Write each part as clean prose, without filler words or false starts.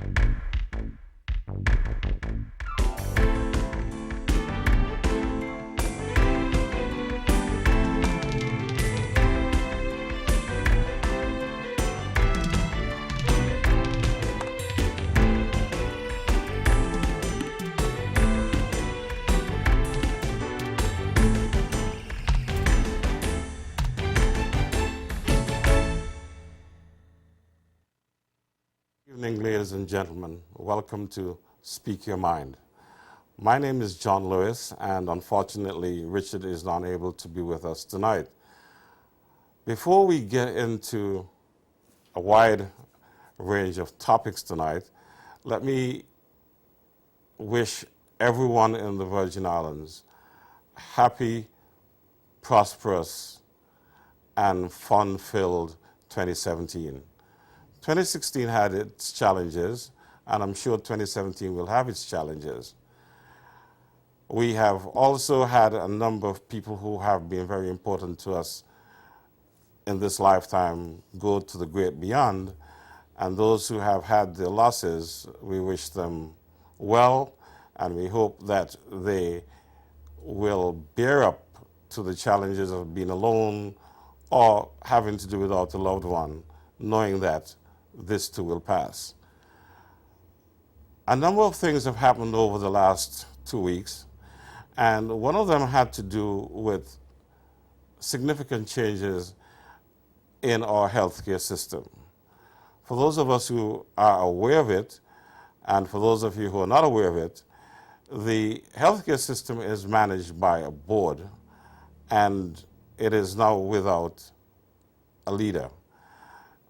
Good evening, ladies and gentlemen. Welcome to Speak Your Mind. My name is John Lewis, and unfortunately, Richard is not able to be with us tonight. Before we get into a wide range of topics tonight, let me wish everyone in the Virgin Islands happy, prosperous, and fun-filled 2017. 2016 had its challenges, and I'm sure 2017 will have its challenges. We have also had a number of people who have been very important to us in this lifetime go to the great beyond, and those who have had their losses, we wish them well, and we hope that they will bear up to the challenges of being alone or having to do without a loved one, knowing that this too will pass. A number of things have happened over the last 2 weeks, and one of them had to do with significant changes in our healthcare system. For those of us who are aware of it, and for those of you who are not aware of it, the healthcare system is managed by a board, and it is now without a leader.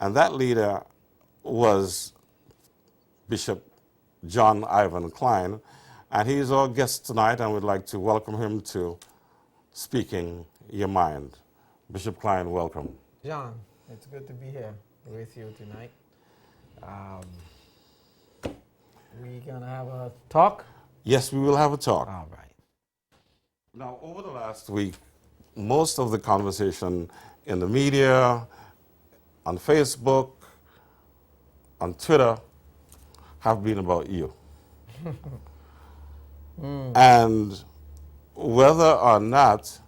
And that leader was Bishop John Ivan Klein, and he is our guest tonight, and we'd like to welcome him to Speaking Your Mind. Bishop Klein, welcome. John, it's good to be here with you tonight. We gonna have a talk? Yes, we will have a talk. All right. Now, over the last week, most of the conversation in the media, on Facebook, on Twitter, have been about you. And whether or not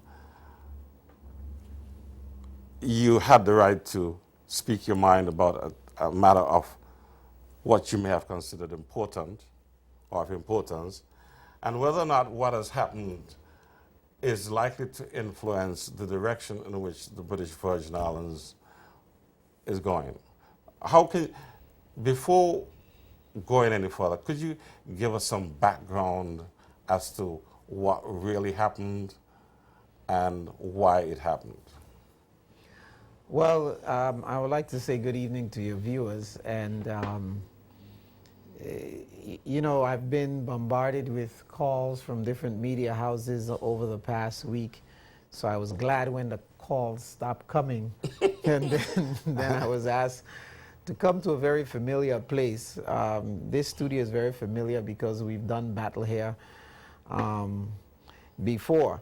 you had the right to speak your mind about a matter of what you may have considered important or of importance, and whether or not what has happened is likely to influence the direction in which the British Virgin Islands is going. Before going any further, could you give us some background as to what really happened and why it happened? Well, I would like to say good evening to your viewers, and you know, I've been bombarded with calls from different media houses over the past week, so I was glad when the calls stopped coming, and then I was asked to come to a very familiar place. This studio is very familiar because we've done battle here before.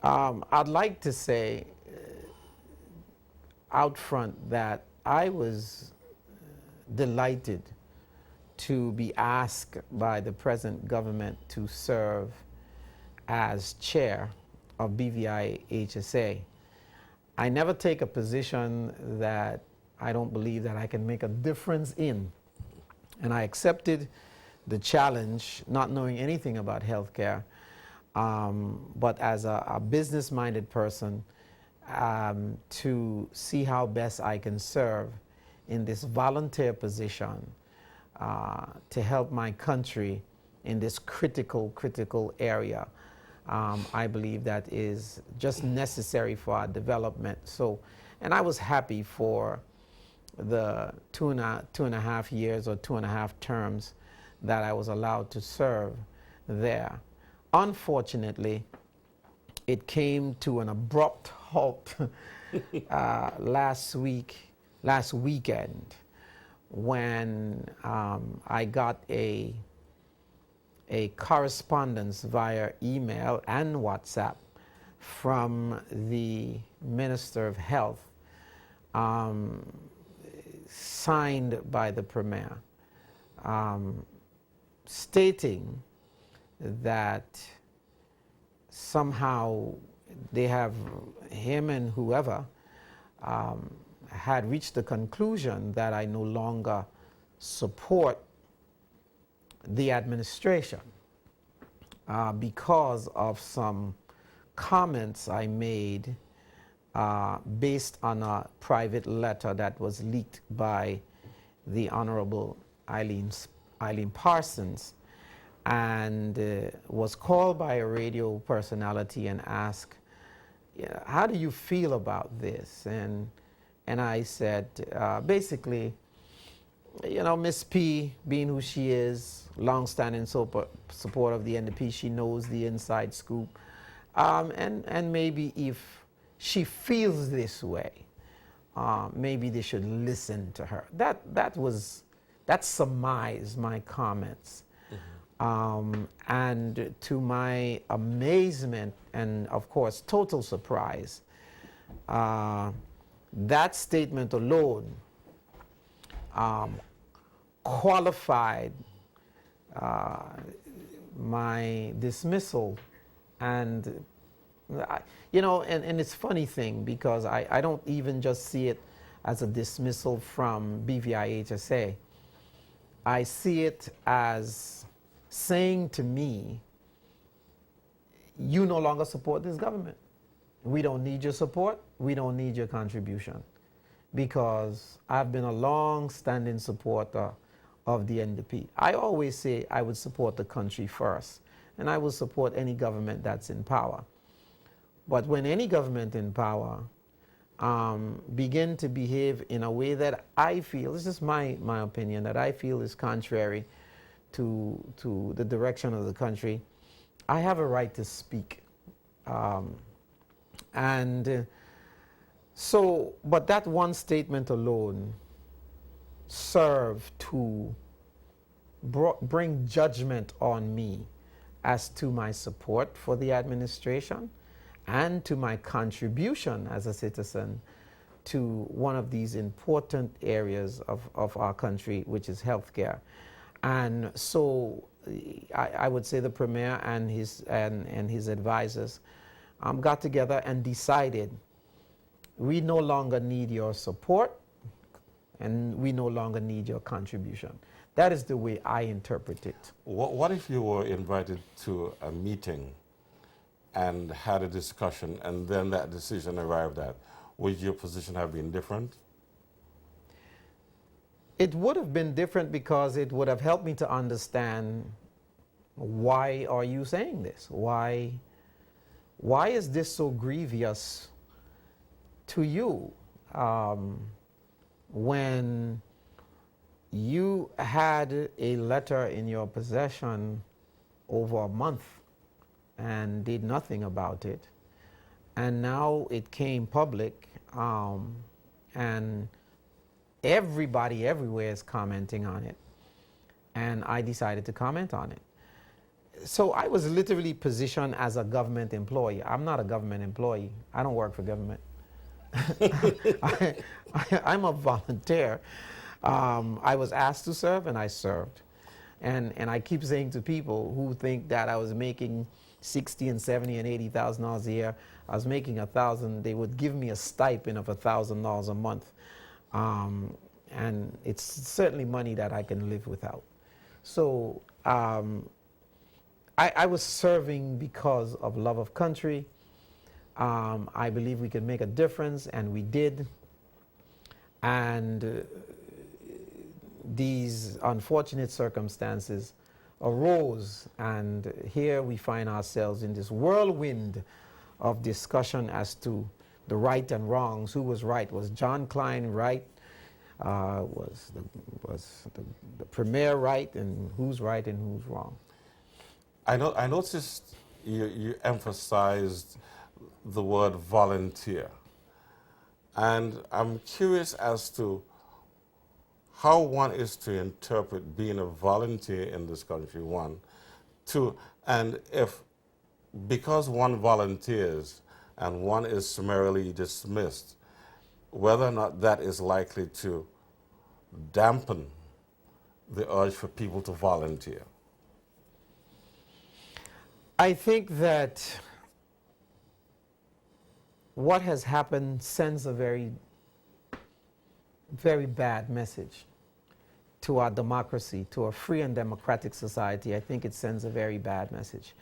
I'd like to say out front that I was delighted to be asked by the present government to serve as chair of BVI HSA. I never take a position that I don't believe that I can make a difference in. And I accepted the challenge, not knowing anything about healthcare, but as a business-minded person, to see how best I can serve in this volunteer position to help my country in this critical area. I believe that is just necessary for our development. So, and I was happy for the two and a half years or 2.5 terms that I was allowed to serve there. Unfortunately, it came to an abrupt halt last weekend when I got a correspondence via email and WhatsApp from the Minister of Health, signed by the Premier, stating that somehow they have, him and whoever, had reached the conclusion that I no longer support the administration because of some comments I made based on a private letter that was leaked by the Honorable Eileen Parsons, and was called by a radio personality and asked, how do you feel about this? And I said, basically, Miss P, being who she is, long-standing support of the NDP, she knows the inside scoop. And maybe if she feels this way, maybe they should listen to her. That surmised my comments. And to my amazement and, of course, total surprise, that statement alone qualified my dismissal. And, and it's a funny thing, because I don't even just see it as a dismissal from BVI-HSA. I see it as saying to me, you no longer support this government. We don't need your support. We don't need your contribution. Because I've been a long-standing supporter of the NDP. I always say I would support the country first, and I will support any government that's in power. But when any government in power begin to behave in a way that I feel, this is my opinion, that I feel is contrary to the direction of the country, I have a right to speak. But that one statement alone served to bring judgment on me as to my support for the administration and to my contribution as a citizen to one of these important areas of our country, which is healthcare. And so I would say the Premier and his advisors got together and decided, we no longer need your support and we no longer need your contribution. That is the way I interpret it. What if you were invited to a meeting and had a discussion and then that decision arrived at? Would your position have been different? It would have been different, because it would have helped me to understand, why are you saying this? Why is this so grievous to you? When you had a letter in your possession over a month and did nothing about it, and now it came public, and everybody everywhere is commenting on it, and I decided to comment on it. So I was literally positioned as a government employee. I'm not a government employee. I don't work for government. I'm a volunteer. I was asked to serve, and I served. And I keep saying to people who think that I was making $60,000 and $70,000 and $80,000 a year, I was making $1,000. They would give me a stipend of $1,000 a month, and it's certainly money that I can live without. So I was serving because of love of country. I believe we could make a difference, and we did. And these unfortunate circumstances arose, and here we find ourselves in this whirlwind of discussion as to the right and wrongs. Who was right? Was John Klein right? Was the Premier right? And who's right and who's wrong? I noticed you emphasized the word volunteer, and I'm curious as to how one is to interpret being a volunteer in this country, one. Two, and if, because one volunteers and one is summarily dismissed, whether or not that is likely to dampen the urge for people to volunteer? I think that what has happened sends a very, very bad message to our democracy, to a free and democratic society. I think it sends a very bad message.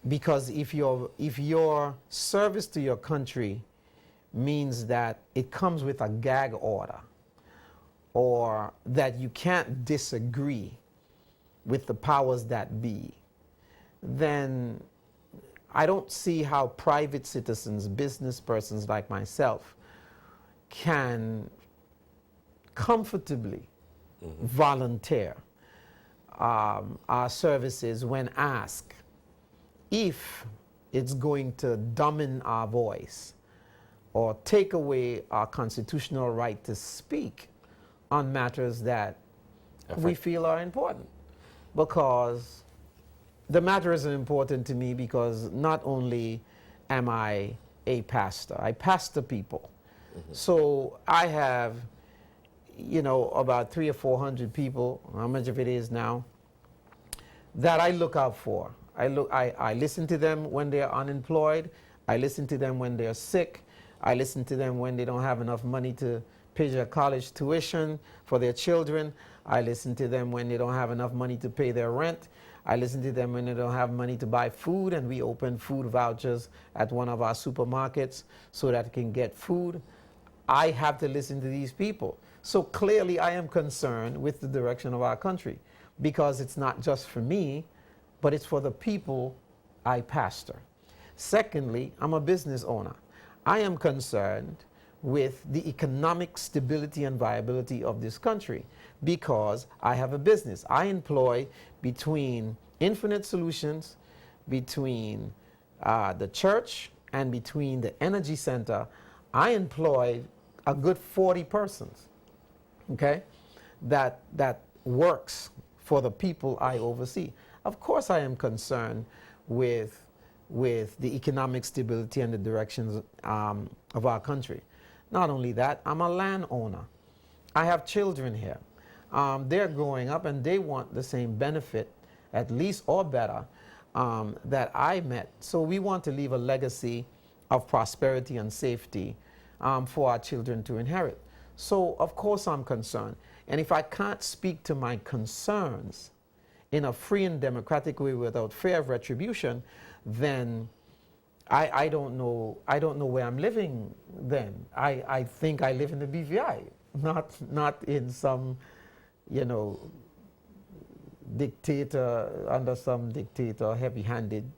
Because if your service to your country means that it comes with a gag order, or that you can't disagree with the powers that be, then I don't see how private citizens, business persons like myself, can comfortably volunteer our services when asked if it's going to dumb our voice or take away our constitutional right to speak on matters that we feel are important. Because the matter is important to me because not only am I a pastor, I pastor people. So I have, about 300 or 400 people, how much of it is now, that I look out for. I listen to them when they're unemployed. I listen to them when they're sick. I listen to them when they don't have enough money to pay their college tuition for their children. I listen to them when they don't have enough money to pay their rent. I listen to them when they don't have money to buy food, and we open food vouchers at one of our supermarkets so that they can get food. I have to listen to these people. So clearly I am concerned with the direction of our country, because it's not just for me, but it's for the people I pastor. Secondly, I'm a business owner. I am concerned with the economic stability and viability of this country because I have a business. I employ between Infinite Solutions, between the church, and between the energy center, I employ a good 40 persons, okay, that works for the people I oversee. Of course I am concerned with the economic stability and the directions of our country. Not only that, I'm a landowner. I have children here. They're growing up and they want the same benefit, at least or better, that I met. So we want to leave a legacy of prosperity and safety for our children to inherit. So of course I'm concerned. And if I can't speak to my concerns in a free and democratic way without fear of retribution, then I don't know where I'm living then. I think I live in the BVI, not in some, dictator, under some dictator, heavy-handed.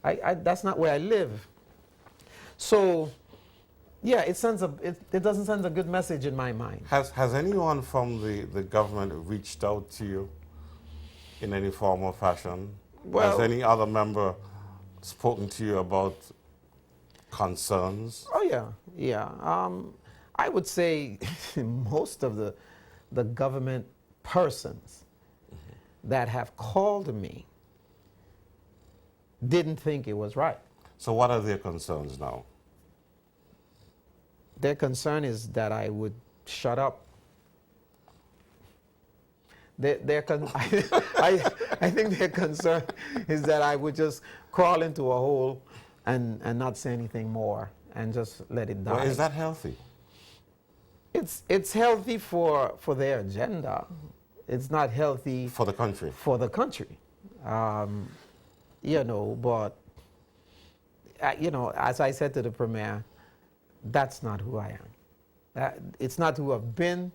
That's not where I live. So, yeah, it doesn't send a good message in my mind. Has anyone from the government reached out to you in any form or fashion? Well, has any other member spoken to you about concerns? Oh yeah. I would say most of the government persons that have called me didn't think it was right. So what are their concerns now? Their concern is that I would shut up. I think their concern is that I would just crawl into a hole and not say anything more and just let it die. Well, is that healthy? It's healthy for their agenda. It's not healthy for the country. For the country, but as I said to the premier, that's not who I am. It's not who I've been.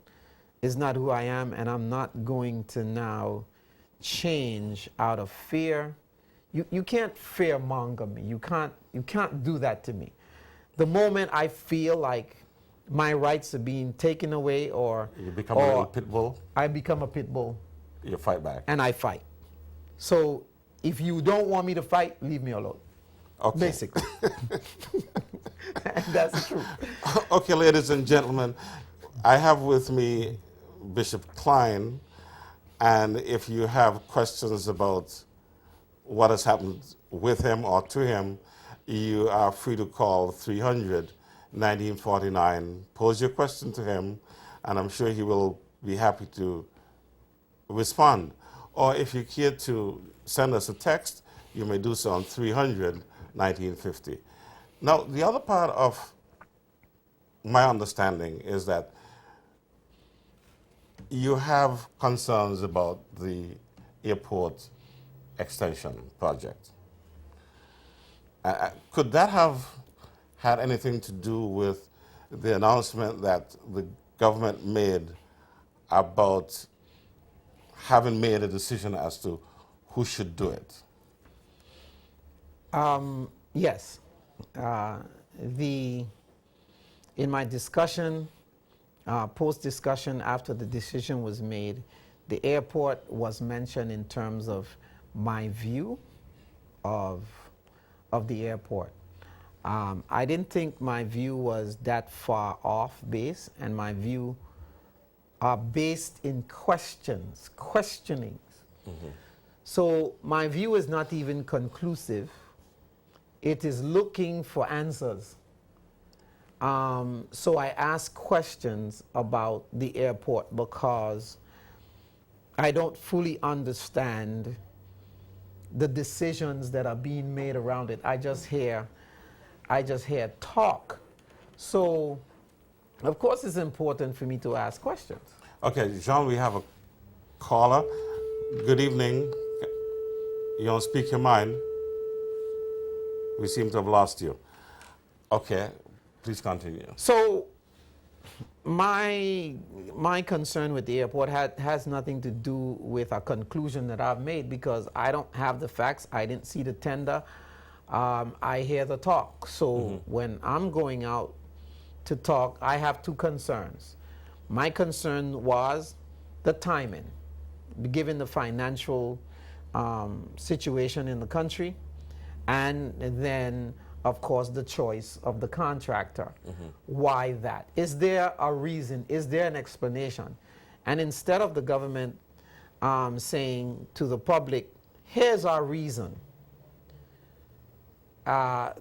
It's not who I am, and I'm not going to now change out of fear. You can't fearmonger me. You can't do that to me. The moment I feel like my rights are being taken away, or you become a little pit bull. I become a pit bull. You fight back. And I fight. So if you don't want me to fight, leave me alone. Okay. Basically. And that's the truth. Okay, ladies and gentlemen, I have with me Bishop Klein, and if you have questions about what has happened with him or to him, you are free to call 300-1949. Pose your question to him, and I'm sure he will be happy to respond. Or if you care to send us a text, you may do so on 300-1950. Now, the other part of my understanding is that you have concerns about the airport extension project. Could that have had anything to do with the announcement that the government made about having made a decision as to who should do it? Yes. In my discussion, post-discussion after the decision was made, the airport was mentioned in terms of my view of the airport. I didn't think my view was that far off base, and my view are based in questionings. So my view is not even conclusive. It is looking for answers. So I ask questions about the airport because I don't fully understand the decisions that are being made around it. I just hear talk. So, of course, it's important for me to ask questions. Okay, Jean, we have a caller. Good evening. You want to speak your mind? We seem to have lost you. Okay, please continue. So, my concern with the airport has nothing to do with a conclusion that I've made because I don't have the facts. I didn't see the tender. I hear the talk. So when I'm going out to talk, I have two concerns. My concern was the timing, given the financial situation in the country, and then, of course, the choice of the contractor. Why that? Is there a reason? Is there an explanation? And instead of the government saying to the public, here's our reason, I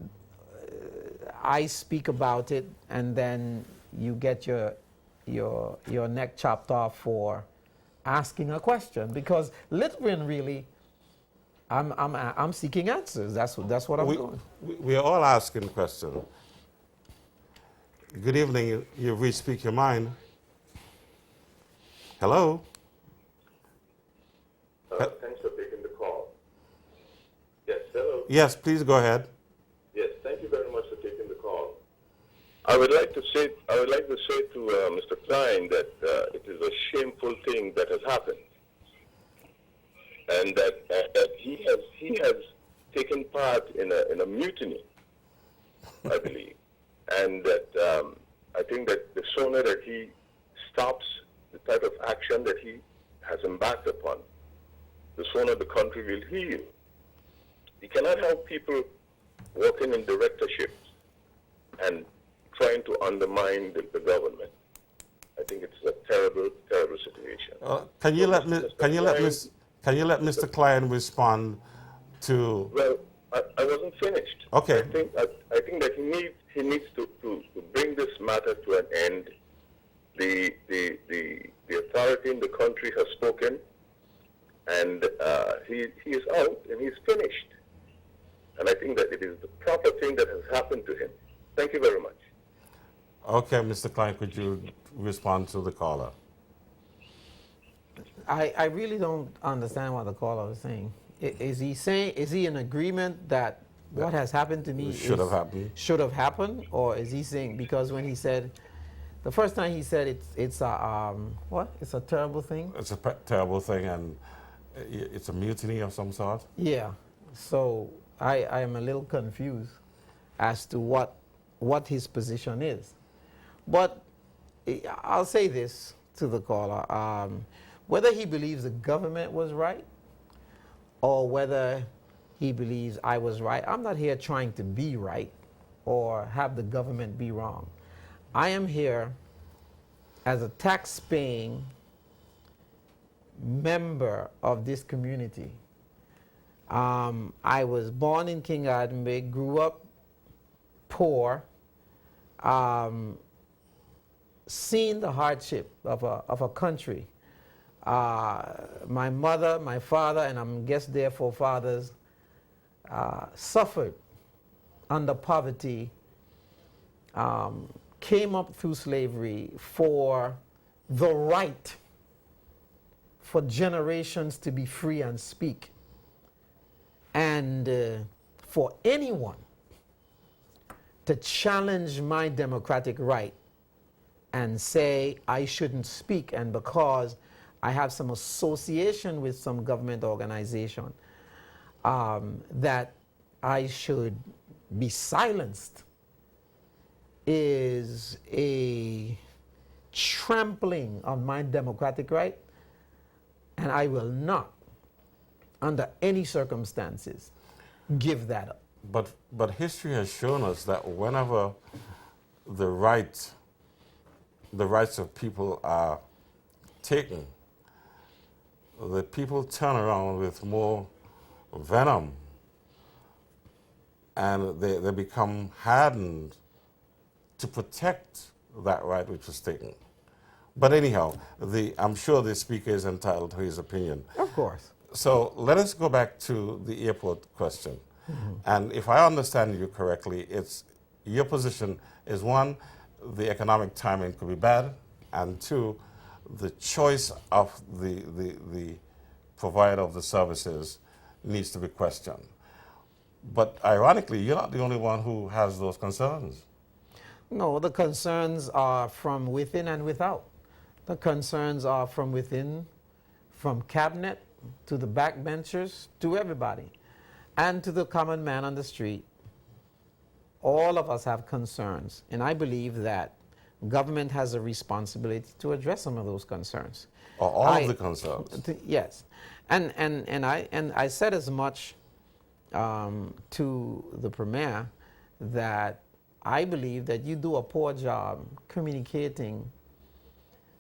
speak about it, and then you get your neck chopped off for asking a question. Because literally, and really, I'm seeking answers. That's what I'm doing. We are all asking questions. Good evening. You've reached Speak Your Mind. Hello. Thanks for taking the call. Yes, hello. Yes, please go ahead. Yes, thank you very much for taking the call. I would like to say to Mr. Klein that it is a shameful thing that has happened, and that he has taken part in a mutiny, I believe, and that I think that the sooner that he stops the type of action that he has embarked upon, the sooner the country will heal. You cannot have people working in directorships and trying to undermine the government. I think it's a terrible, terrible situation. Can you let Mr. Klein respond to? Well, I wasn't finished. Okay. I think that he needs to bring this matter to an end. The authority in the country has spoken, and he is out and he's finished. And I think that it is the proper thing that has happened to him. Thank you very much. Okay, Mr. Klein, could you respond to the caller? I really don't understand what the caller was saying. Is he in agreement that what has happened to me should have happened? Or is he saying, because when he said, the first time he said it's a terrible thing? It's a terrible thing, and it's a mutiny of some sort? Yeah. So I am a little confused as to what his position is. But I'll say this to the caller. Whether he believes the government was right or whether he believes I was right, I'm not here trying to be right or have the government be wrong. I am here as a tax-paying member of this community. I was born in King Adambe, grew up poor, seen the hardship of a country. My mother, my father, and I guess their forefathers suffered under poverty, came up through slavery for the right for generations to be free and speak. And for anyone to challenge my democratic right and say I shouldn't speak, and because I have some association with some government organization, that I should be silenced, is a trampling on my democratic right, and I will not, under any circumstances, give that up. But history has shown us that whenever the rights of people are taken, the people turn around with more venom, and they become hardened to protect that right which was taken. But anyhow, I'm sure the speaker is entitled to his opinion. Of course. So let us go back to the airport question. Mm-hmm. And if I understand you correctly, your position is, one, the economic timing could be bad, and two, the choice of the provider of the services needs to be questioned. But ironically, you're not the only one who has those concerns. No, the concerns are from within and without. The concerns are from within, from cabinet to the backbenchers, to everybody, and to the common man on the street. All of us have concerns, and I believe that government has a responsibility to address some of those concerns. Or all of the concerns. Yes, and I said as much to the Premier that I believe that you do a poor job communicating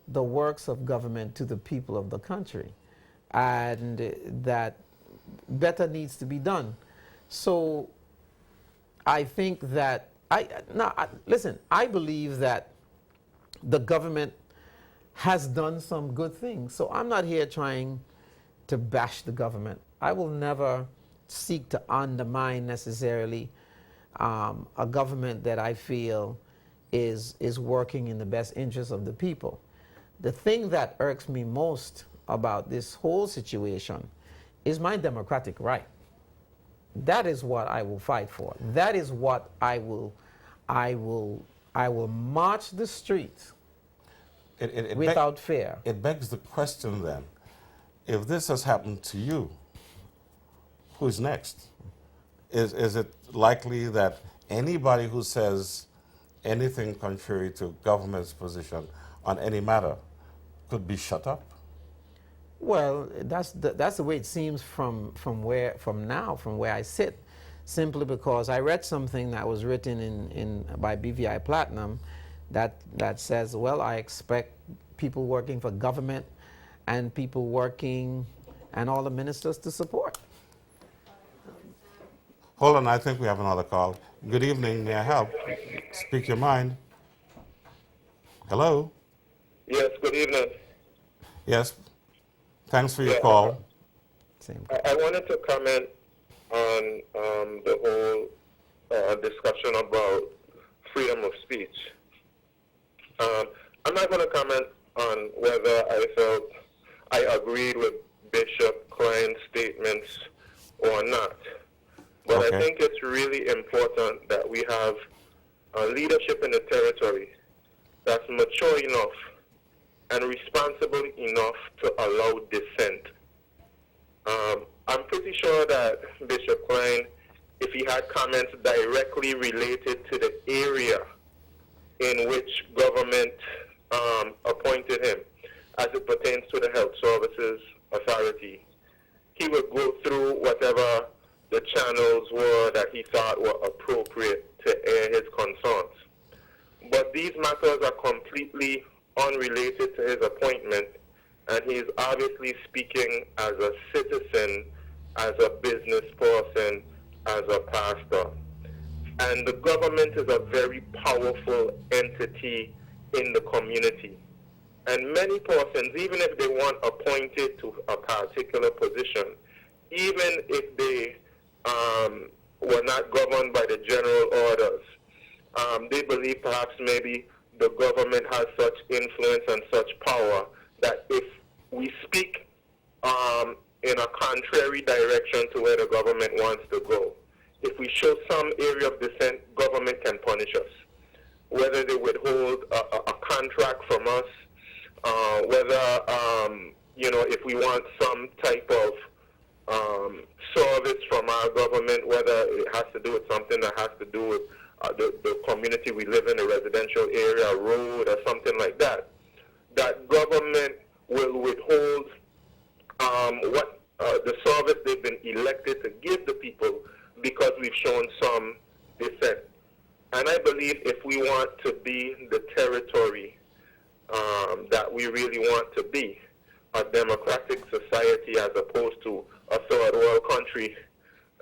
the works of government to the people of the country, and that better needs to be done. So I think that listen, I believe that the government has done some good things. So I'm not here trying to bash the government. I will never seek to undermine necessarily a government that I feel is working in the best interest of the people. The thing that irks me most about this whole situation is my democratic right. That is what I will fight for. That is what I will march the streets without fear. It begs the question then, if this has happened to you, who's next? Is it likely that anybody who says anything contrary to government's position on any matter could be shut up? Well, that's the way it seems from where I sit, simply because I read something that was written by BVI Platinum that says, well, I expect people working for government and people working and all the ministers to support. Hold on, I think we have another call. Good evening, may I help? Speak your mind. Hello? Yes, good evening. Yes, thanks for your call. I wanted to comment on the whole discussion about freedom of speech. I'm not going to comment on whether I felt I agreed with Bishop Klein's statements or not. But okay. I think it's really important that we have leadership in the territory that's mature enough and responsible enough to allow dissent. I'm pretty sure that Bishop Klein, if he had comments directly related to the area in which government appointed him, as it pertains to the Health Services Authority, he would go through whatever the channels were that he thought were appropriate to air his concerns. But these matters are completely unrelated to his appointment, and he's obviously speaking as a citizen, as a business person, as a pastor. And the government is a very powerful entity in the community. And many persons, even if they want appointed to a particular position, even if they were not governed by the general orders, they believe perhaps maybe the government has such influence and such power that if we speak in a contrary direction to where the government wants to go, if we show some area of dissent, government can punish us. Whether they withhold a contract from us, whether, if we want some type of service from our government, whether it has to do with something that has to do with the community we live in, a residential area, a road, or something like that, that government will withhold what the service they've been elected to give the people because we've shown some dissent. And I believe if we want to be the territory that we really want to be, a democratic society as opposed to a third world country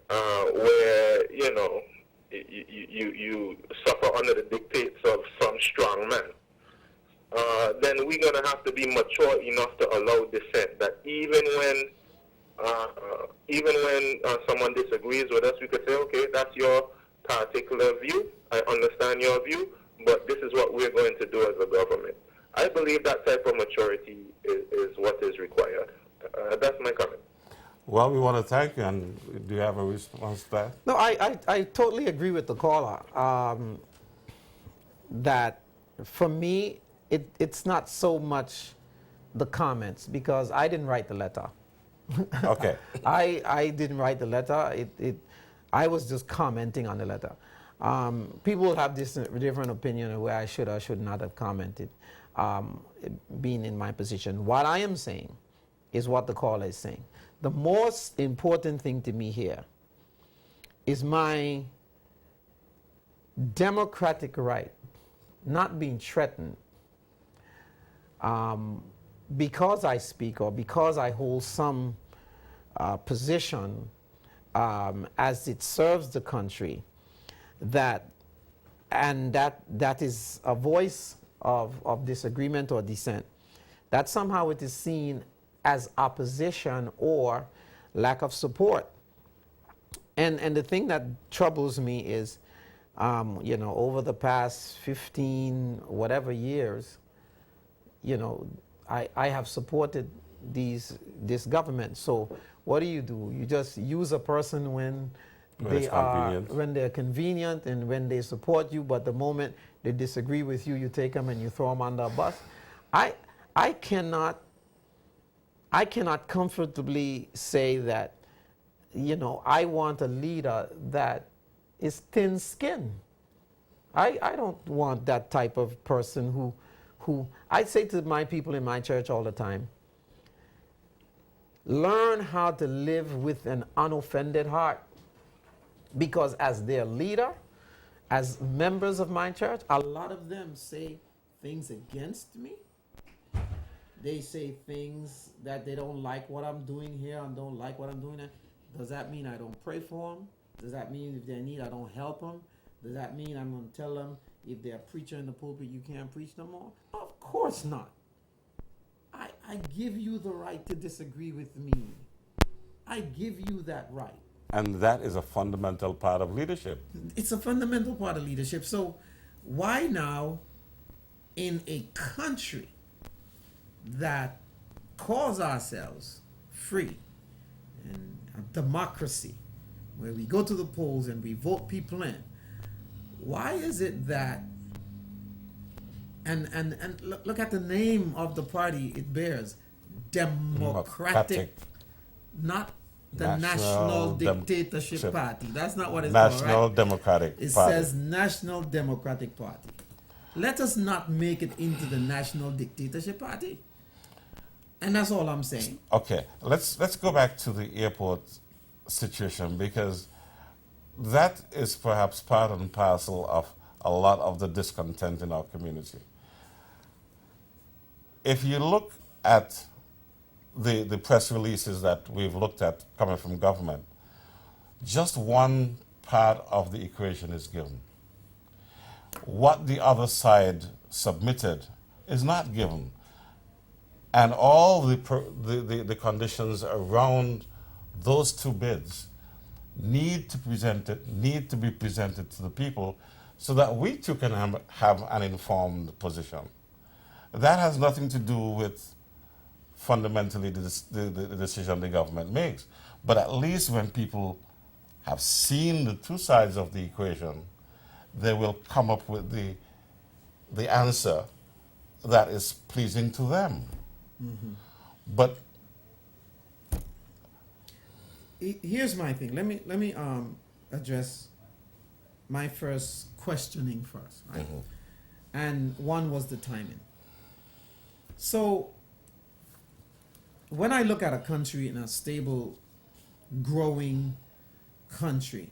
where, you suffer under the dictates of some strong man, then we're going to have to be mature enough to allow dissent, that even when someone disagrees with us, we could say, okay, that's your particular view, I understand your view, but this is what we're going to do as a government. I believe that type of maturity is what is required. That's my comment. Well, we want to thank you, and do you have a response to that? No, I totally agree with the caller that for me, it's not so much the comments, because I didn't write the letter. Okay. I didn't write the letter. I was just commenting on the letter. People will have this different opinion of where I should or should not have commented, being in my position. What I am saying is what the caller is saying. The most important thing to me here is my democratic right not being threatened because I speak or because I hold some position as it serves the country, that is a voice of disagreement or dissent, that somehow it is seen as opposition or lack of support. And the thing that troubles me is, over the past 15 whatever years, I have supported this government. So what do? You just use a person when they're convenient and when they support you, but the moment they disagree with you, you take them and you throw them under a bus. I cannot comfortably say that, I want a leader that is thin-skinned. I don't want that type of person who I say to my people in my church all the time, learn how to live with an unoffended heart. Because as their leader, as members of my church, a lot of them say things against me. They say things that they don't like what I'm doing here and don't like what I'm doing there. Does that mean I don't pray for them? Does that mean if they're in need, I don't help them? Does that mean I'm going to tell them if they're a preacher in the pulpit, you can't preach no more? Of course not. I give you the right to disagree with me. I give you that right. And that is a fundamental part of leadership. It's a fundamental part of leadership. So why now, in a country that calls ourselves free and a democracy, where we go to the polls and we vote people in, why is it that, and look at the name of the party it bears, Democratic, not the National Dictatorship Party. That's not what it's called, right? National Democratic Party. It says National Democratic Party. Let us not make it into the National Dictatorship Party. And that's all I'm saying. Okay, let's go back to the airport situation, because that is perhaps part and parcel of a lot of the discontent in our community. If you look at the press releases that we've looked at coming from government, just one part of the equation is given. What the other side submitted is not given. And all the conditions around those two bids need to be presented to the people so that we too can have an informed position. That has nothing to do with fundamentally the decision the government makes. But at least when people have seen the two sides of the equation, they will come up with the answer that is pleasing to them. Mm-hmm. But Here's my thing. Let me address my first questioning first, right? Mhm. And one was the timing. So when I look at a country in a stable, growing country,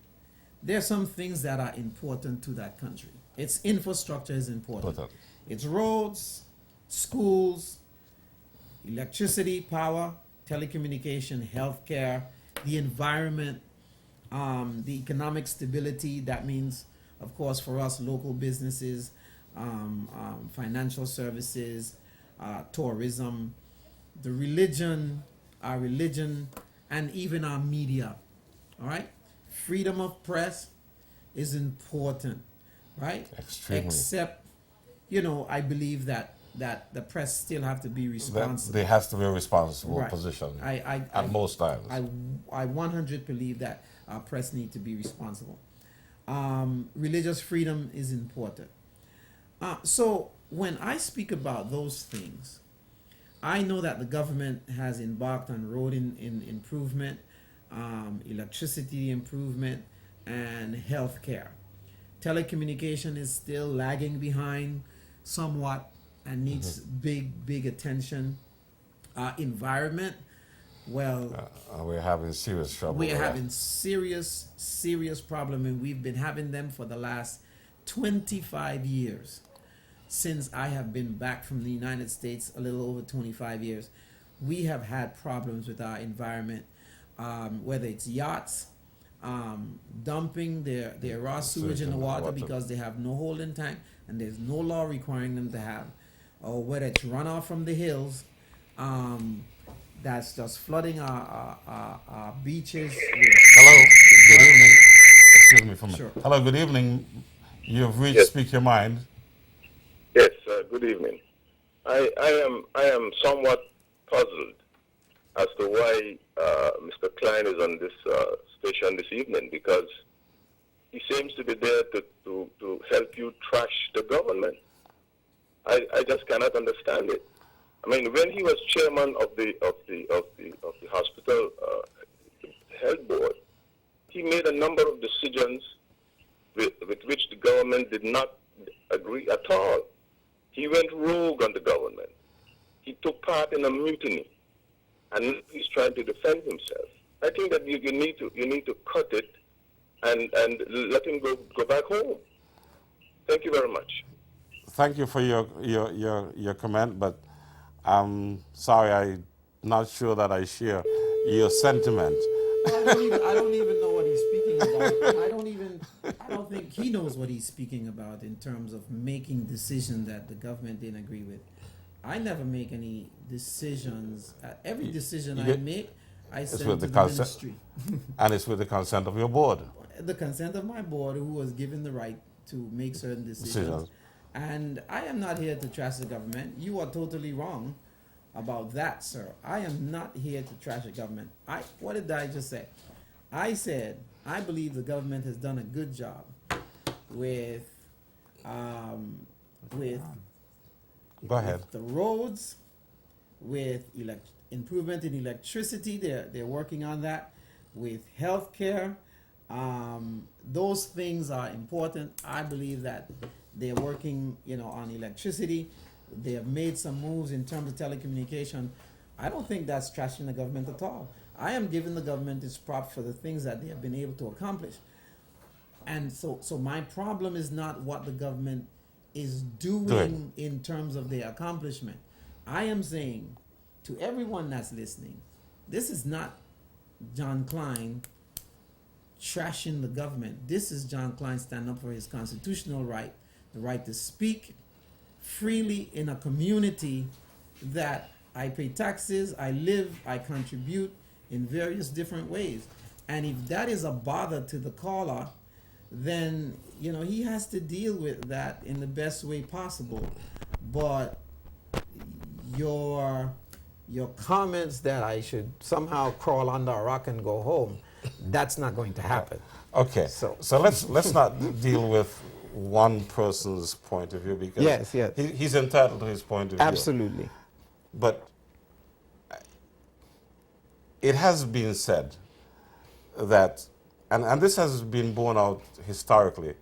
there are some things that are important to that country. Its infrastructure is important. Its roads, schools, electricity, power, telecommunication, healthcare, the environment, the economic stability. That means, of course, for us, local businesses, financial services, tourism, the religion, our religion, and even our media. All right? Freedom of press is important, right? Extremely. Except, I believe that the press still have to be responsible. There has to be a responsible Right. position I at most times. I 100 believe that our press need to be responsible. Religious freedom is important. So when I speak about those things, I know that the government has embarked on road in improvement, electricity improvement, and healthcare. Telecommunication is still lagging behind somewhat and needs big attention. Environment, well, We're having serious trouble. we're with that. having serious problem, and we've been having them for the last 25 years. Since I have been back from the United States, a little over 25 years, we have had problems with our environment, whether it's yachts dumping their raw sewage in the water because they have no holding tank and there's no law requiring them to have, or whether it's runoff from the hills that's just flooding our beaches. Hello, good evening. Excuse me for a minute. Sure. Hello, good evening. You've reached Yes. Speak Your Mind. Yes, good evening. I am somewhat puzzled as to why Mr. Klein is on this station this evening, because he seems to be there to help you trash the government. I just cannot understand it. I mean, when he was chairman of the hospital health board, he made a number of decisions with which the government did not agree at all. He went rogue on the government. He took part in a mutiny, and he's trying to defend himself. I think that you need to cut it and let him go back home. Thank you very much. Thank you for your comment, but I'm sorry, I'm not sure that I share your sentiment. I don't even know what he's speaking about. I don't think he knows what he's speaking about in terms of making decisions that the government didn't agree with. I never make any decisions. Every decision I make, I send with to the the consent- ministry. And it's with the consent of your board. The consent of my board, who was given the right to make certain decisions. And I am not here to trash the government. You are totally wrong about that, sir. I am not here to trash the government. What did I just say? I said I believe the government has done a good job with Go ahead. the roads, with improvement in electricity. They're working on that. With healthcare, those things are important. I believe that they're working, on electricity. They have made some moves in terms of telecommunication. I don't think that's trashing the government at all. I am giving the government its props for the things that they have been able to accomplish. And so my problem is not what the government is doing in terms of their accomplishment. I am saying to everyone that's listening, this is not John Klein trashing the government. This is John Klein standing up for his constitutional right, the right to speak, freely in a community that I pay taxes, I live, I contribute in various different ways. And if that is a bother to the caller, then he has to deal with that in the best way possible. But your comments that I should somehow crawl under a rock and go home, that's not going to happen. Okay. So let's not deal with one person's point of view, because yes. He's entitled to his point of view. Absolutely. But it has been said that, and this has been borne out historically,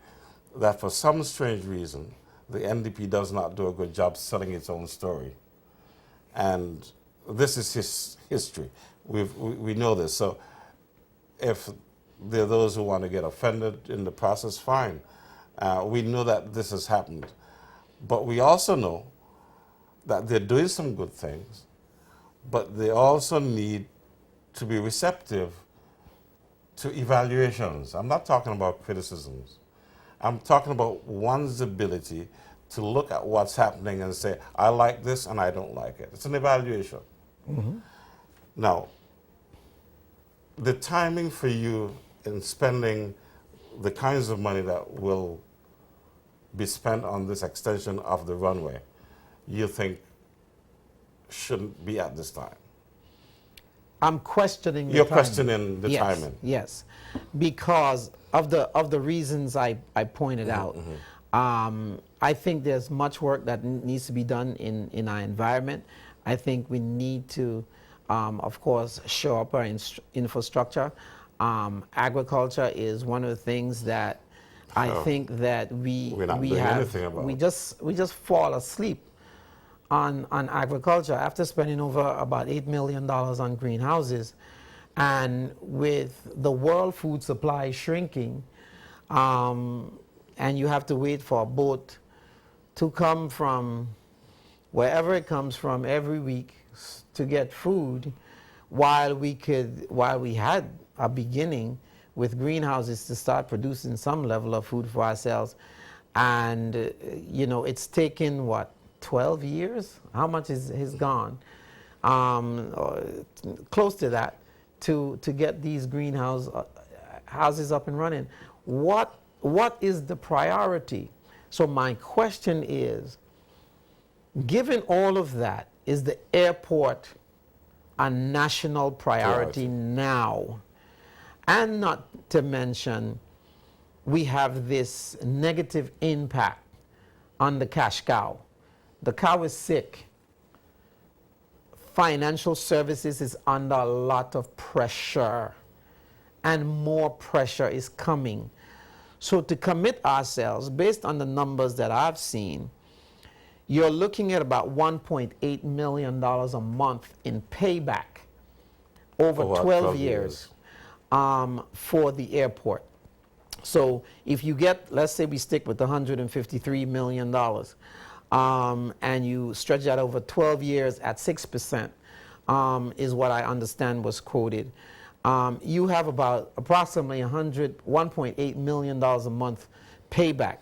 that for some strange reason, the NDP does not do a good job selling its own story. And this is history. We know this. So if there are those who want to get offended in the process, fine. We know that this has happened. But we also know that they're doing some good things, but they also need to be receptive to evaluations. I'm not talking about criticisms. I'm talking about one's ability to look at what's happening and say, I like this and I don't like it. It's an evaluation. Mm-hmm. Now, the timing for you in spending the kinds of money that will be spent on this extension of the runway, you think shouldn't be at this time? I'm questioning the You're timing. questioning the timing. Yes, because of the reasons I pointed out. I think there's much work that needs to be done in our environment. I think we need to, of course, shore up our infrastructure. Agriculture is one of the things that I think that we're not doing anything about. We just fall asleep on agriculture after spending over about $8 million on greenhouses, and with the world food supply shrinking, and you have to wait for a boat to come from wherever it comes from every week to get food, while we had a beginning with greenhouses to start producing some level of food for ourselves. And it's taken 12 years? How much has gone? Close to that to get these houses up and running. What is the priority? So my question is, given all of that, is the airport a national priority now? And not to mention, we have this negative impact on the cash cow. The cow is sick. Financial services is under a lot of pressure, and more pressure is coming. So to commit ourselves, based on the numbers that I've seen, you're looking at about $1.8 million a month in payback over 12 years. For the airport. So if you get, let's say we stick with the $153 million, and you stretch that over 12 years at 6%, is what I understand was quoted. You have about approximately $1.8 million a month payback.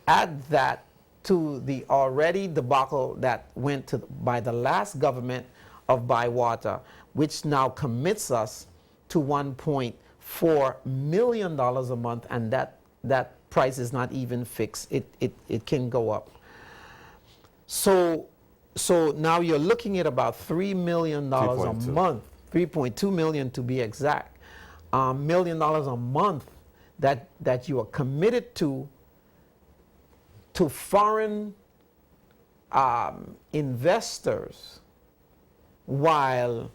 Add that to the already debacle that went by the last government of Bywater, which now commits us to $1.4 million a month, and that price is not even fixed. It can go up. So now you're looking at about $3 million a month, 3.2 million to be exact, $1 million a month that you are committed to foreign investors, while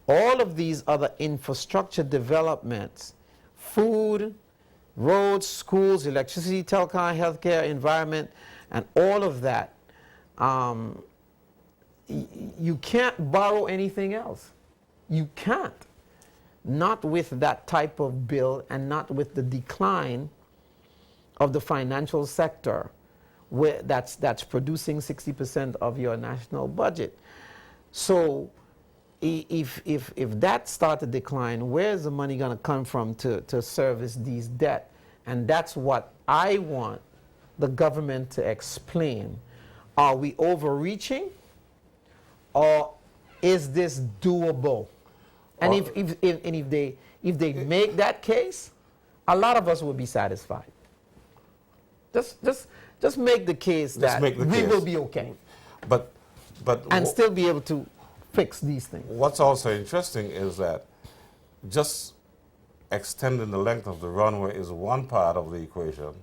all of these other infrastructure developments, food, roads, schools, electricity, telecom, healthcare, environment, and all of that, you can't borrow anything else. You can't. Not with that type of bill, and not with the decline of the financial sector, where that's producing 60% of your national budget. So if that starts to decline, where's the money going to come from to service these debt? And that's what I want the government to explain. Are we overreaching, or is this doable? And if they make that case, a lot of us will be satisfied. Just make the case that we will be okay, but and still be able to fix these things. What's also interesting is that just extending the length of the runway is one part of the equation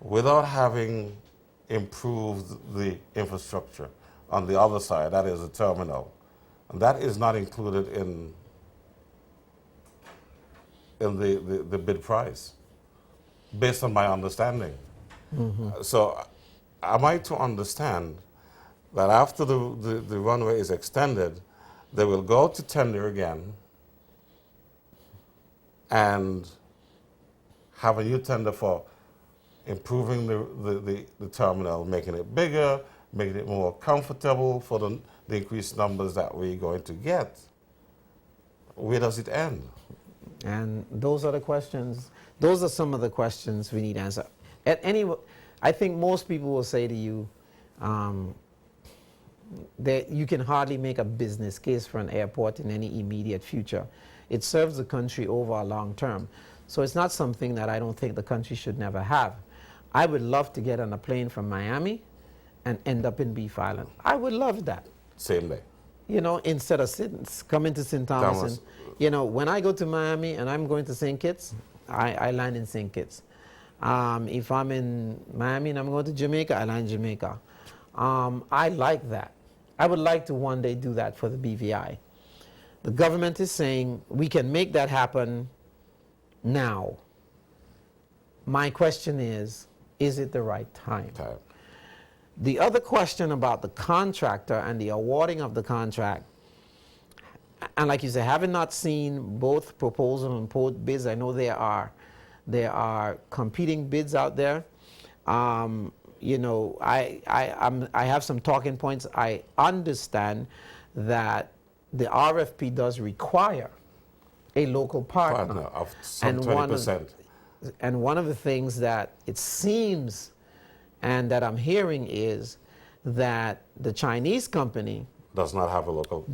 without having improved the infrastructure on the other side, that is the terminal. And that is not included in the bid price, based on my understanding. So am I to understand that after the runway is extended, they will go to tender again and have a new tender for improving the terminal, making it bigger, making it more comfortable for the increased numbers that we're going to get? Where does it end? And those are the questions. Those are some of the questions we need to answer. I think most people will say to you that you can hardly make a business case for an airport in any immediate future. It serves the country over a long term. So it's not something that I don't think the country should never have. I would love to get on a plane from Miami and end up in Beef Island. I would love that. Same day. You know, instead of coming to St. Thomas. And, you know, when I go to Miami and I'm going to St. Kitts, I land in St. Kitts. If I'm in Miami and I'm going to Jamaica, I land in Jamaica. I like that. I would like to one day do that for the BVI. The government is saying we can make that happen now. My question is it the right time? Okay. The other question about the contractor and the awarding of the contract, and like you said, having not seen both proposal and both bids, I know there are competing bids out there. You know, I have some talking points. I understand that the RFP does require a local partner of some 20%. And one of the things that it seems and that I'm hearing is that the Chinese company does not have a local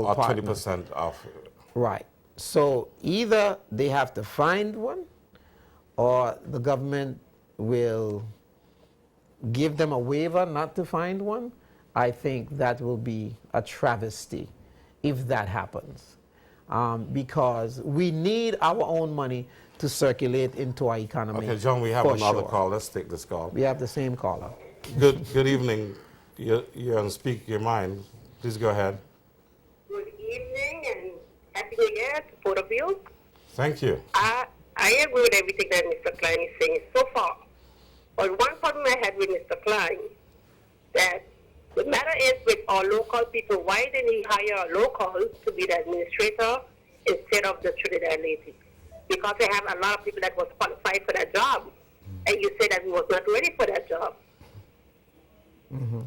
or partner. 20% off. Right. So either they have to find one, or the government will give them a waiver not to find one. I think that will be a travesty if that happens, because we need our own money to circulate into our economy. Okay, John, we have another call. Let's take this call. We have the same caller. Good evening. You're on Speak Your Mind. Please go ahead. Good evening and happy New Year to both of you. Thank you. I agree with everything that Mr. Klein is saying so far. But one problem I had with Mr. Klein, that the matter is with our local people, why didn't he hire a local to be the administrator instead of the Trinidad lady? Because they have a lot of people that was qualified for that job. And you said that he was not ready for that job. Mm-hmm.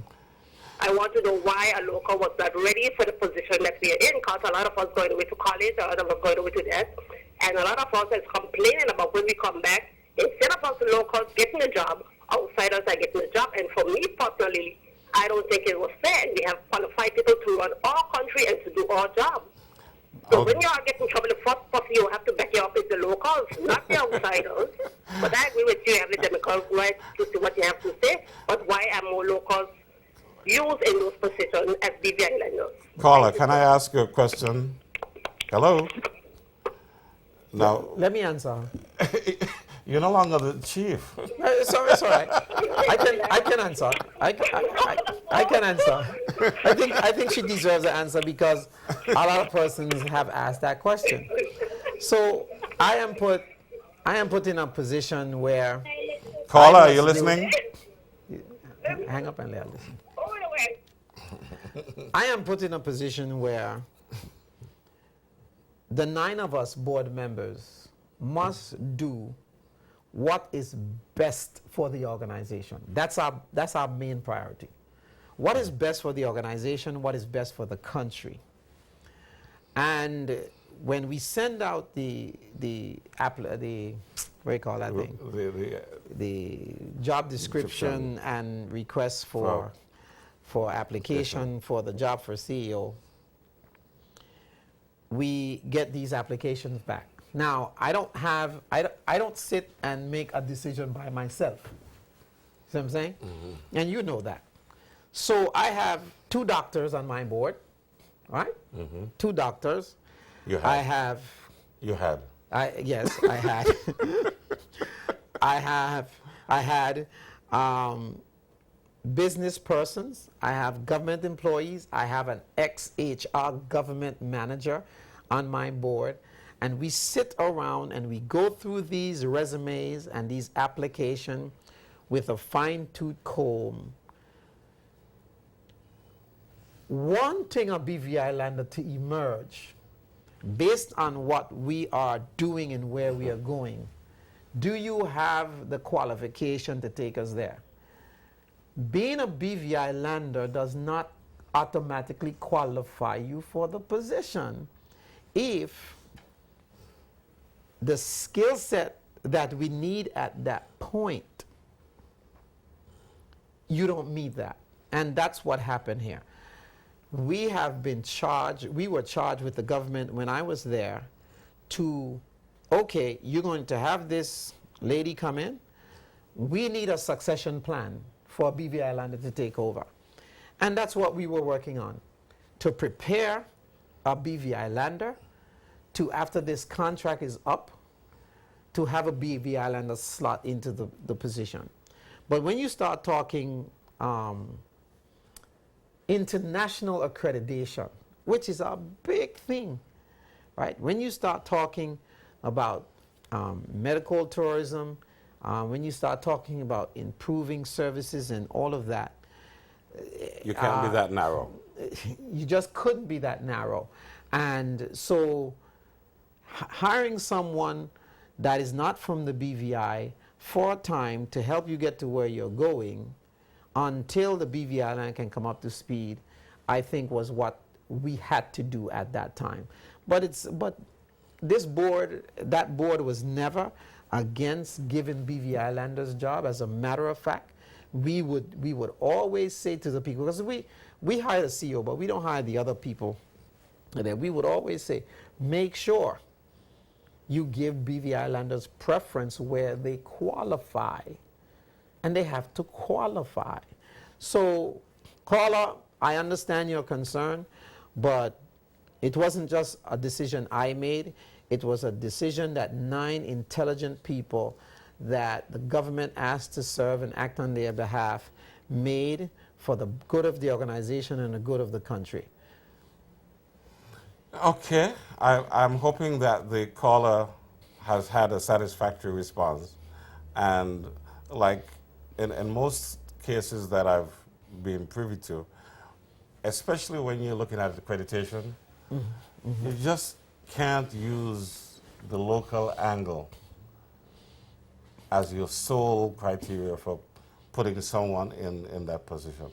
I want to know why a local was not ready for the position that we are in, because a lot of us going away to college, a lot of us going away to that, and a lot of us is complaining about when we come back, instead of us locals getting a job, outsiders are getting a job. And for me personally, I don't think it was fair. We have qualified people to run our country and to do our job. So when you are getting trouble, the first person you have to back you up is the locals, not the outsiders. But I agree with you, you have the democratic right to see what you have to say, but why are more locals used in those positions as BVI islanders? Caller, can I ask you a question? Hello? Now, Let me answer. you're no longer the chief. It's all right. I can answer. I can answer. I think she deserves an answer because a lot of persons have asked that question. So I am put in a position where. Caller, are you listening? Hang up and let her listen. I am put in a position where the 9 of us board members must do what is best for the organization. That's our main priority. What is best for the organization? What is best for the country? And when we send out the what do you call that thing? The job description and request for application for the job for CEO. We get these applications back. Now, I don't sit and make a decision by myself. See what I'm saying? Mm-hmm. And you know that. So I have 2 doctors on my board, right? Mm-hmm. 2 doctors. You had. I have. You had. Yes, I had. I had business persons. I have government employees. I have an ex-HR government manager on my board. And we sit around and we go through these resumes and these applications with a fine-tooth comb, wanting a BVI lander to emerge based on what we are doing and where we are going. Do you have the qualification to take us there? Being a BVI lander does not automatically qualify you for the position if the skill set that we need at that point, you don't meet that. And that's what happened here. We have been charged, we were charged with the government when I was there to, okay, you're going to have this lady come in. We need a succession plan for a BVI lander to take over. And that's what we were working on, to prepare a BVI lander to, after this contract is up, to have a BVI lander slot into the position. But when you start talking international accreditation, which is a big thing, right? When you start talking about medical tourism, when you start talking about improving services and all of that, you can't be that narrow. You just couldn't be that narrow. And so hiring someone that is not from the BVI for a time to help you get to where you're going until the BVI line can come up to speed, I think was what we had to do at that time. But this board, that board was never against giving BVI landers job. As a matter of fact, we would always say to the people, because we hire the CEO, but we don't hire the other people. And then we would always say, make sure you give BVI landers preference where they qualify. And they have to qualify. So, caller, I understand your concern, but it wasn't just a decision I made. It was a decision that 9 intelligent people that the government asked to serve and act on their behalf made for the good of the organization and the good of the country. Okay, I'm hoping that the caller has had a satisfactory response. And like in most cases that I've been privy to, especially when you're looking at accreditation, you just can't use the local angle as your sole criteria for putting someone in that position.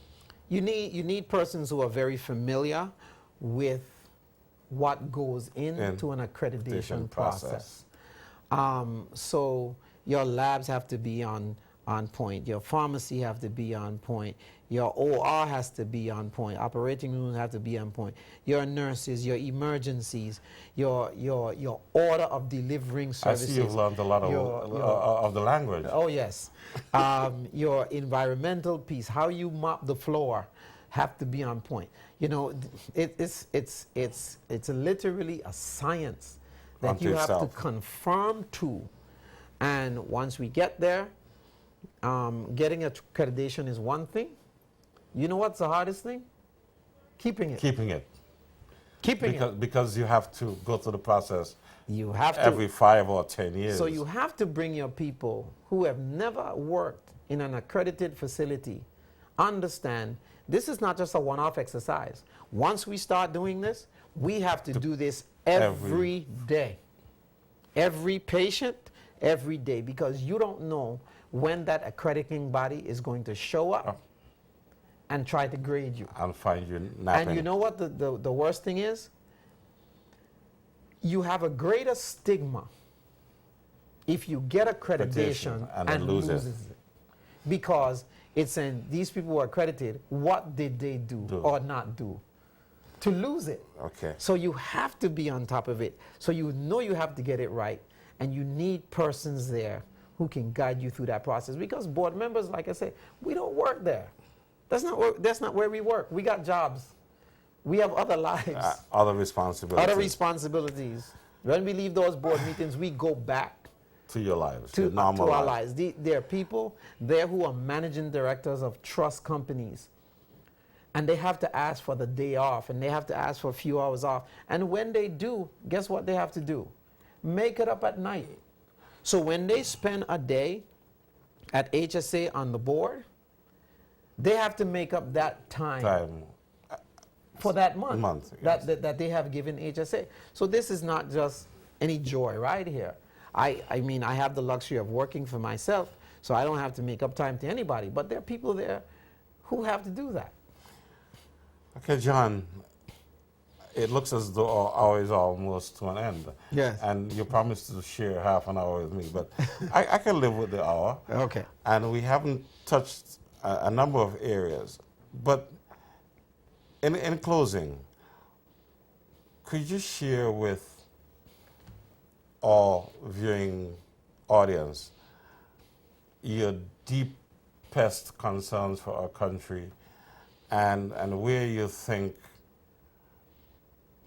You need persons who are very familiar with what goes into an accreditation process. So your labs have to be on point. Your pharmacy have to be on point. Your OR has to be on point. Operating rooms have to be on point. Your nurses, your emergencies, your order of delivering services. I see you've learned a lot of the language. Oh yes. Your environmental piece, how you mop the floor, have to be on point. You know, it's literally a science that Unto you have itself. to conform to. And once we get there, getting accreditation is one thing. You know what's the hardest thing? Keeping it. Keeping it. Keeping it. Because you have to go through the process You have to. every 5 or 10 years. So you have to bring your people who have never worked in an accredited facility, understand this is not just a one-off exercise. Once we start doing this, we have to do this every day. Every patient, every day, because you don't know when that accrediting body is going to show up and try to grade you. I'll find you napping. And you know what the worst thing is? You have a greater stigma if you get accreditation and and lose it. loses it. Because it's saying these people were accredited, what did they do or not do to lose it? Okay. So you have to be on top of it. So you know you have to get it right, and you need persons there who can guide you through that process. Because board members, like I said, we don't work there. That's not where we work. We got jobs. We have other lives. Other responsibilities. Other responsibilities. When we leave those board meetings, we go back to your lives, to your normal our lives. lives. There are people there who are managing directors of trust companies, and they have to ask for the day off, and they have to ask for a few hours off. And when they do, guess what they have to do? Make it up at night. So when they spend a day at HSA on the board, they have to make up that time for that month, yes. that they have given HSA. So this is not just any joy right here. I mean, I have the luxury of working for myself, so I don't have to make up time to anybody. But there are people there who have to do that. Okay, John, it looks as though our hour is almost to an end. Yes. And you promised to share half an hour with me, but I can live with the hour. Okay. And we haven't touched a number of areas. But in closing, could you share with our viewing audience your deepest concerns for our country and where you think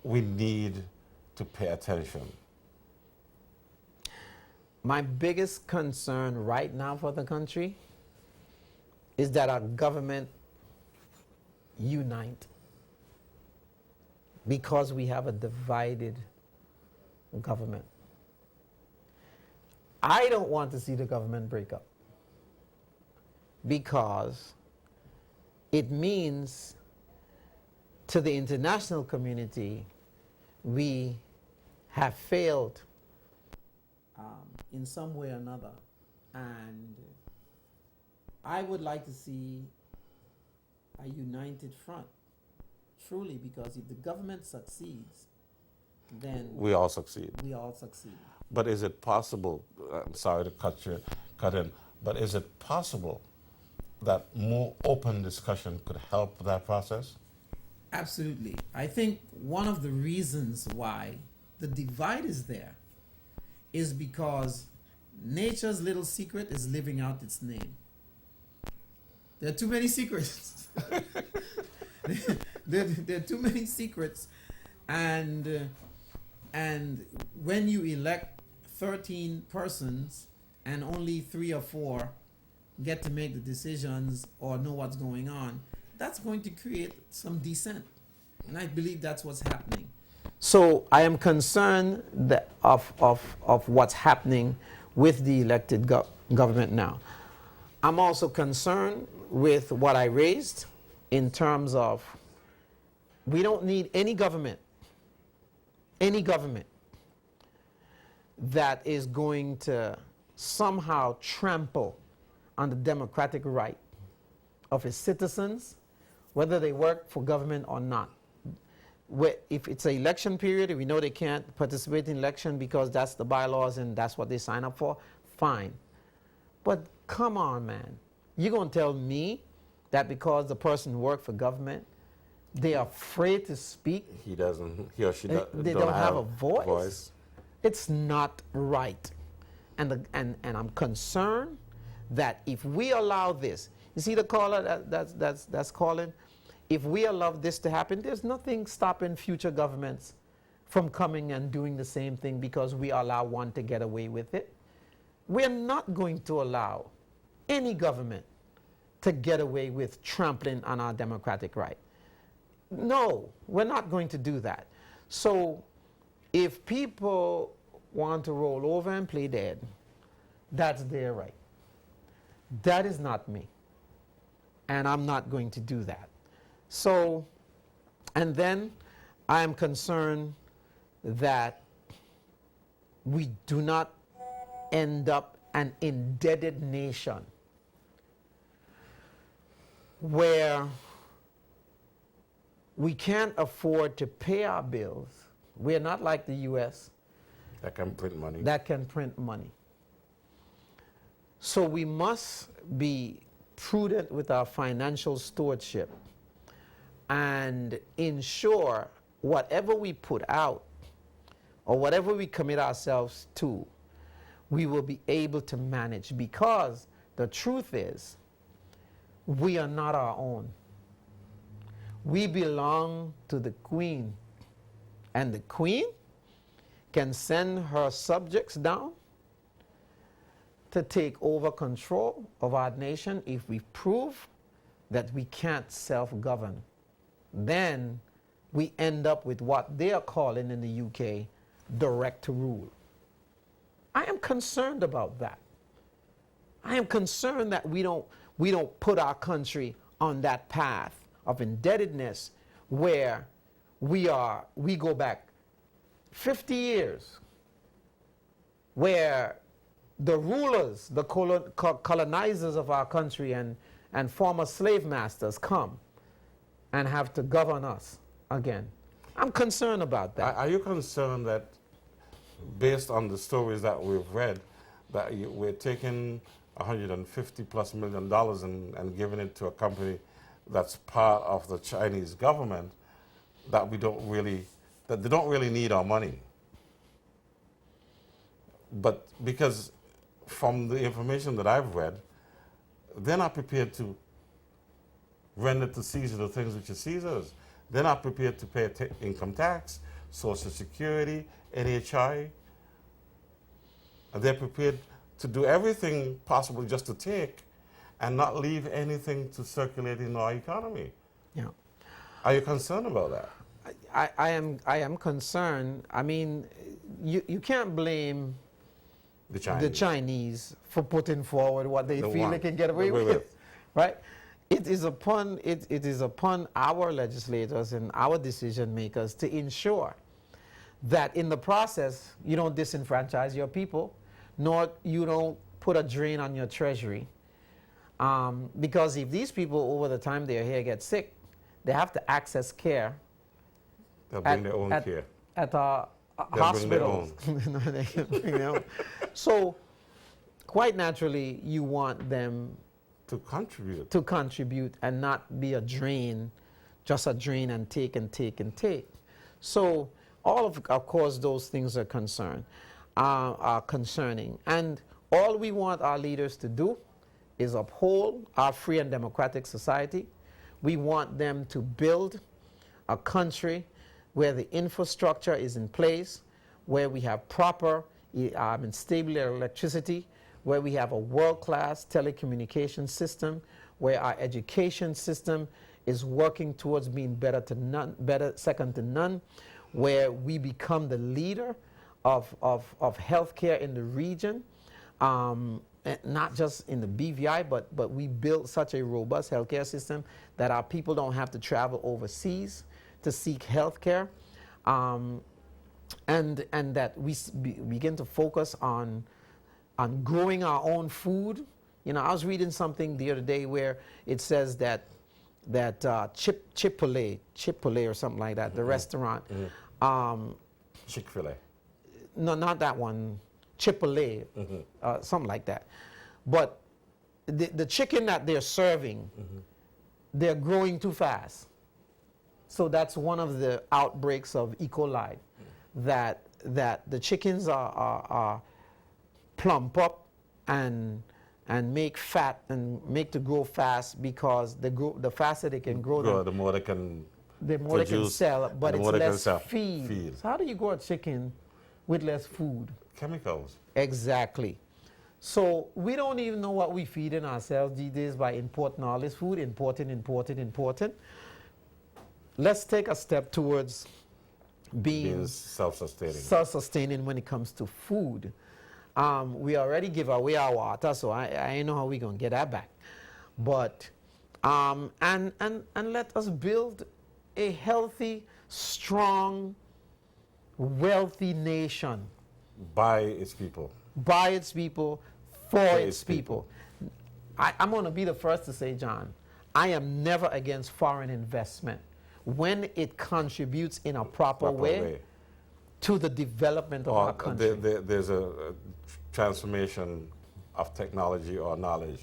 we need to pay attention? My biggest concern right now for the country is that our government unite, because we have a divided government. I don't want to see the government break up, because it means to the international community we have failed in some way or another. And I would like to see a united front, truly, because if the government succeeds, then We all succeed. we all succeed. But is it possible, I'm sorry to cut in, but is it possible that more open discussion could help that process? Absolutely. I think one of the reasons why the divide is there is because nature's little secret is living out its name. There are too many secrets. there are too many secrets, and when you elect 13 persons and only 3 or 4 get to make the decisions or know what's going on, that's going to create some dissent. And I believe that's what's happening. So I am concerned that of what's happening with the elected government now. I'm also concerned with what I raised in terms of we don't need any government that is going to somehow trample on the democratic right of its citizens, whether they work for government or not. If it's an election period, we know they can't participate in election because that's the bylaws and that's what they sign up for, fine. But come on, man. You're going to tell me that because the person worked for government, they are afraid to speak? He or she They don't have a voice? It's not right. And I'm concerned that if we allow this, you see the caller that's calling? If we allow this to happen, there's nothing stopping future governments from coming and doing the same thing because we allow one to get away with it. We're not going to allow any government to get away with trampling on our democratic right. No, we're not going to do that. So if people want to roll over and play dead, that's their right. That is not me. And I'm not going to do that. So, and then I am concerned that we do not end up an indebted nation where we can't afford to pay our bills. We're not like the U.S. That can print money. That can print money. So we must be prudent with our financial stewardship and ensure whatever we put out or whatever we commit ourselves to, we will be able to manage, because the truth is, we are not our own. We belong to the Queen, and the Queen can send her subjects down to take over control of our nation if we prove that we can't self-govern. Then we end up with what they are calling in the UK direct rule. I am concerned about that. I am concerned that we don't put our country on that path of indebtedness where we go back 50 years, where the rulers, the colonizers of our country and former slave masters come and have to govern us again. I'm concerned about that. Are you concerned that, based on the stories that we've read, that we're taking $150+ million and giving it to a company that's part of the Chinese government, that they don't really need our money? But because from the information that I've read, they're not prepared to render to Caesar the things which are Caesar's. They're not prepared to pay income tax, Social Security, NHI. And they're prepared to do everything possible just to take and not leave anything to circulate in our economy. Yeah. Are you concerned about that? I am concerned. I mean, you can't blame the Chinese for putting forward what they feel they can get away with. Right? It is upon our legislators and our decision makers to ensure that in the process you don't disenfranchise your people, nor you don't put a drain on your treasury. Because if these people over the time they're here get sick, they have to access care. They'll bring their own care. At our hospitals. They can bring their own. So, quite naturally, you want them to contribute. To contribute and not be a drain, just a drain and take and take and take. So, all of course, those things are concerning. And all we want our leaders to do is uphold our free and democratic society. We want them to build a country where the infrastructure is in place, where we have proper and stable electricity, where we have a world-class telecommunication system, where our education system is working towards being second to none, where we become the leader of healthcare in the region, not just in the BVI, but we built such a robust healthcare system that our people don't have to travel overseas to seek healthcare, and that we begin to focus on growing our own food. You know, I was reading something the other day where it says that Chick-fil-A or something like that, the restaurant. Chick-fil-A. No, not that one. Chick-fil-A, something like that. But the chicken that they're serving, they're growing too fast. So that's one of the outbreaks of E. coli, that the chickens are plump up and make fat and make to grow fast, because the faster they can grow them, the more they can sell, but it's less feed. So how do you grow a chicken with less food? Chemicals. Exactly. So we don't even know what we feed in ourselves these days by importing all this food, importing. Let's take a step towards being self-sustaining when it comes to food. We already give away our water, so I know how we're going to get that back. But, and let us build a healthy, strong, wealthy nation. By its people. By its people, for its people. I'm going to be the first to say, John, I am never against foreign investment when it contributes in a proper way to the development of our country. There's a transformation of technology or knowledge.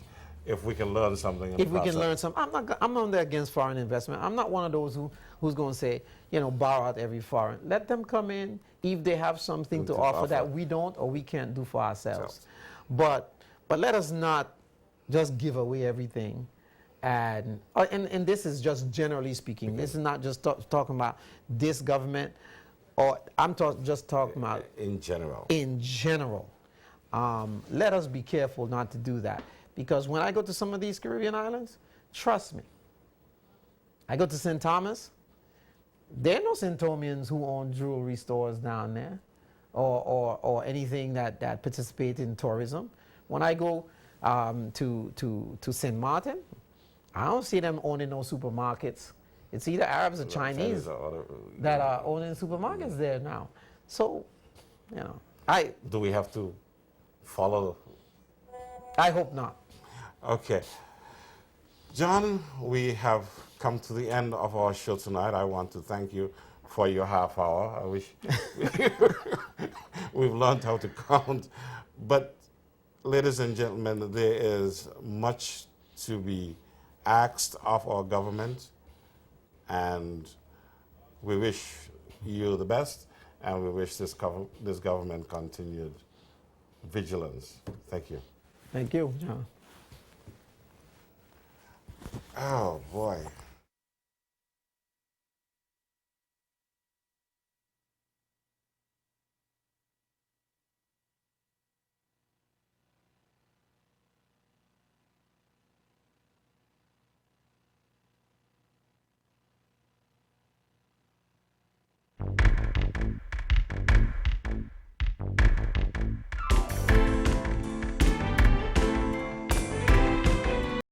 If we can learn something in If the we can process. learn something, I'm not against foreign investment. I'm not one of those who's going to say, borrow out every foreign. Let them come in if they have something to offer that we don't or we can't do for ourselves. But let us not just give away everything. And this is just generally speaking. This is not just talking about this government, or I'm just talking about in general. In general. Let us be careful not to do that. Because when I go to some of these Caribbean islands, trust me, I go to St. Thomas, there are no St. who own jewelry stores down there or anything that participate in tourism. When I go to St. Martin, I don't see them owning no supermarkets. It's either Arabs or Chinese that are owning supermarkets there now. So, do we have to follow? I hope not. Okay. John, we have come to the end of our show tonight. I want to thank you for your half hour. I wish we've learned how to count. But, ladies and gentlemen, there is much to be asked of our government, and we wish you the best, and we wish this government continued vigilance. Thank you. Thank you, John. Oh, boy.